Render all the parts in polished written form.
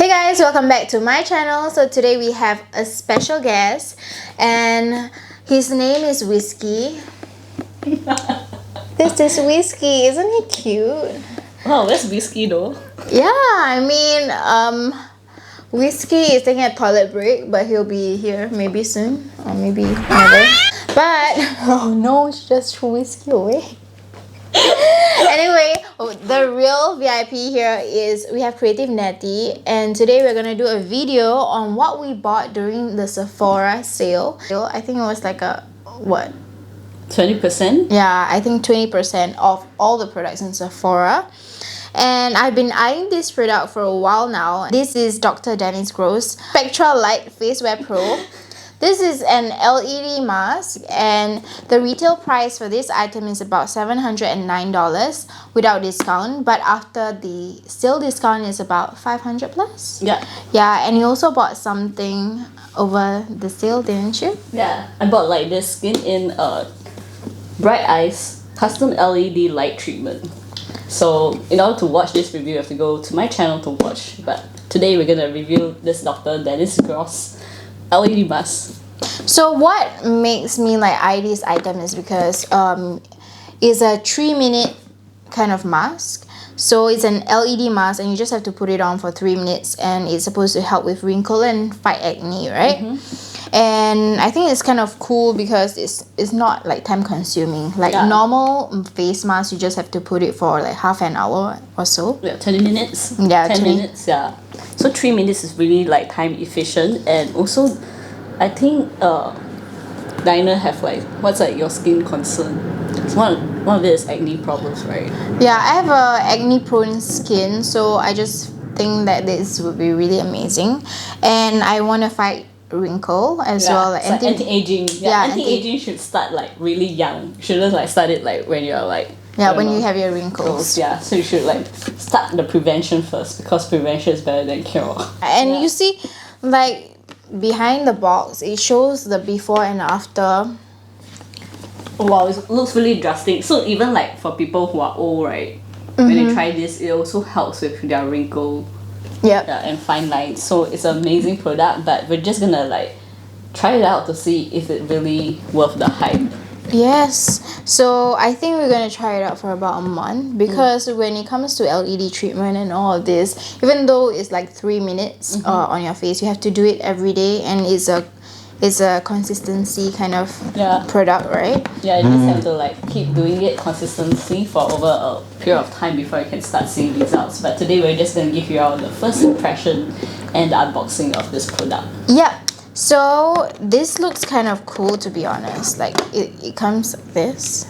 guys, welcome back to my channel. So today we have a special guest and his name is Whiskey. This is Whiskey, isn't he cute? Wow, where's Whiskey though? Yeah, I mean, Whiskey is taking a toilet break, but he'll be here maybe soon or maybe never. But oh no, it's just Whiskey away. Anyway, the real VIP here is we have Creative Netty, and today we're gonna do a video on what we bought during the Sephora sale. I think it was like a what? 20%? Yeah, I think 20% off all the products in Sephora. And I've been eyeing this product for a while now. This is Dr. Dennis Gross Spectra Light Face Wear Pro. This is an LED mask, and the retail price for this item is about $709 without discount, but after the sale discount is about 500 plus. Yeah. Yeah, and you also bought something over the sale, didn't you? Yeah. I bought like this Skin In Bright Eyes custom LED light treatment. So in order to watch this review, you have to go to my channel to watch. But today we're gonna review this Dr. Dennis Gross LED mask. So what makes me like eye this item is because it's a 3-minute kind of mask. So it's an LED mask and you just have to put it on for 3 minutes, and it's supposed to help with wrinkle and fight acne, right? Mm-hmm. And I think it's kind of cool because it's not like time consuming. Like normal face mask, you just have to put it for like half an hour or so. Yeah, 20 minutes. Yeah, 10 minutes, yeah. So 3 minutes is really like time efficient, and also I think Dinah have like, what's like your skin concern? It's one of it is acne problems, right? Yeah, I have a acne prone skin, so I just think that this would be really amazing. And I want to fight wrinkle as well. Like anti-aging. Yeah, anti-aging should start like really young. You shouldn't like start it like when you're like you have your wrinkles. Yeah, so you should like start the prevention first, because prevention is better than cure. And you see, like behind the box, it shows the before and after. Wow, it looks really drastic. So even like for people who are old, right, when they try this, it also helps with their wrinkle. Yep. Yeah, and fine lines. So it's an amazing product, but we're just gonna like try it out to see if it really worth the hype. Yes, so I think we're gonna try it out for about a month, because when it comes to LED treatment and all of this, even though it's like 3 minutes on your face, you have to do it every day, and it's a consistency kind of product, right? Yeah, you just have to like keep doing it consistently for over a period of time before you can start seeing results. But today we're just gonna give you all the first impression and the unboxing of this product. Yeah. So this looks kind of cool, to be honest. Like it comes like this.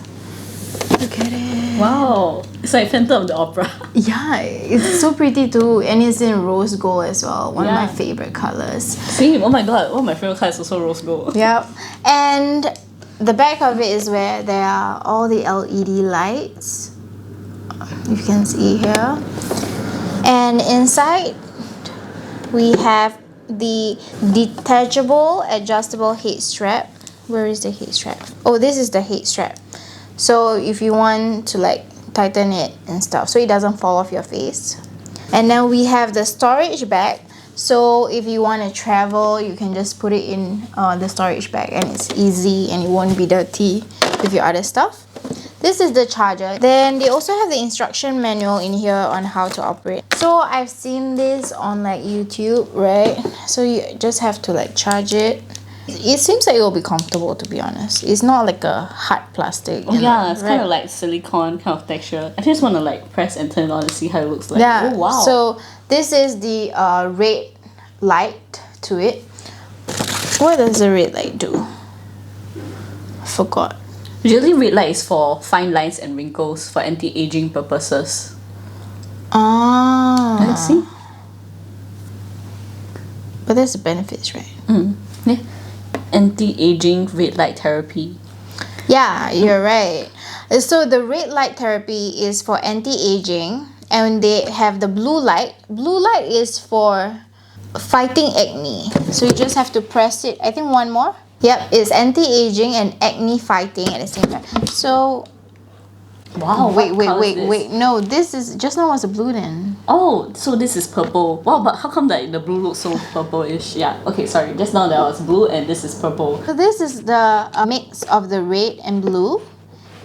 Look at it. Wow, it's like Phantom of the Opera. Yeah, it's so pretty too, and it's in rose gold as well. One of my favorite colors. Same. Oh my god, one of my favorite colors is also rose gold. Yep. And the back of it is where there are all the LED lights. You can see here. And inside we have the detachable adjustable head strap. Where is the head strap? Oh, this is the head strap. So if you want to like tighten it and stuff, so it doesn't fall off your face. And then we have the storage bag. So if you want to travel, you can just put it in the storage bag, and it's easy and it won't be dirty with your other stuff. This is the charger. Then they also have the instruction manual in here on how to operate. So I've seen this on like YouTube, right? So you just have to like charge it. It seems like it will be comfortable, to be honest. It's not like a hard plastic. Yeah, it's kind of like silicone kind of texture. I just want to like press and turn it on to see how it looks like. Yeah. Oh wow. So this is the red light to it. What does the red light do? Forgot. Usually red light is for fine lines and wrinkles for anti-aging purposes. Ah. Let's see. But there's the benefits, right? Yeah. Anti-aging red light therapy. Yeah, you're right. So the red light therapy is for anti-aging, and they have the blue light. Blue light is for fighting acne. So you just have to press it. I think one more. Yep, it's anti-aging and acne fighting at the same time. So Wow. Wait, what color is this? wait. No, this is just now was a blue then. Oh, so this is purple. Wow, but how come like the blue looks so purple-ish? Yeah. Okay, sorry. Just now there was blue and this is purple. So this is the mix of the red and blue.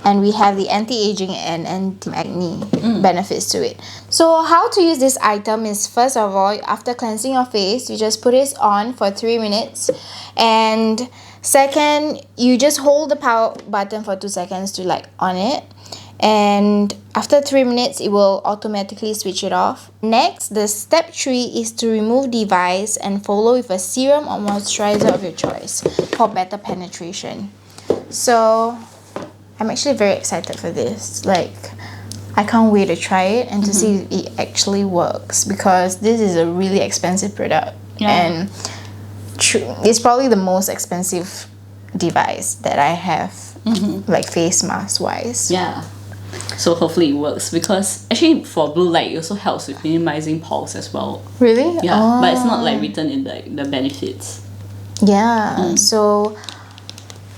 And we have the anti-aging and anti-acne benefits to it. So how to use this item is, first of all, after cleansing your face, you just put it on for 3 minutes. And second, you just hold the power button for 2 seconds to like on it. And after 3 minutes, it will automatically switch it off. Next, the step 3 is to remove device and follow with a serum or moisturizer of your choice for better penetration. So I'm actually very excited for this. Like, I can't wait to try it and to see if it actually works, because this is a really expensive product. Yeah. And it's probably the most expensive device that I have, like face mask wise. Yeah. So hopefully it works, because actually for blue light it also helps with minimizing pores as well. Really? Yeah. But it's not like written in the benefits. Yeah. So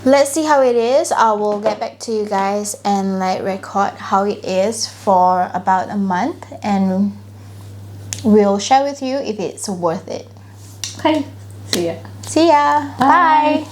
let's see how it is. I will get back to you guys and like record how it is for about a month, and we'll share with you if it's worth it. Okay. See ya. See ya. Bye.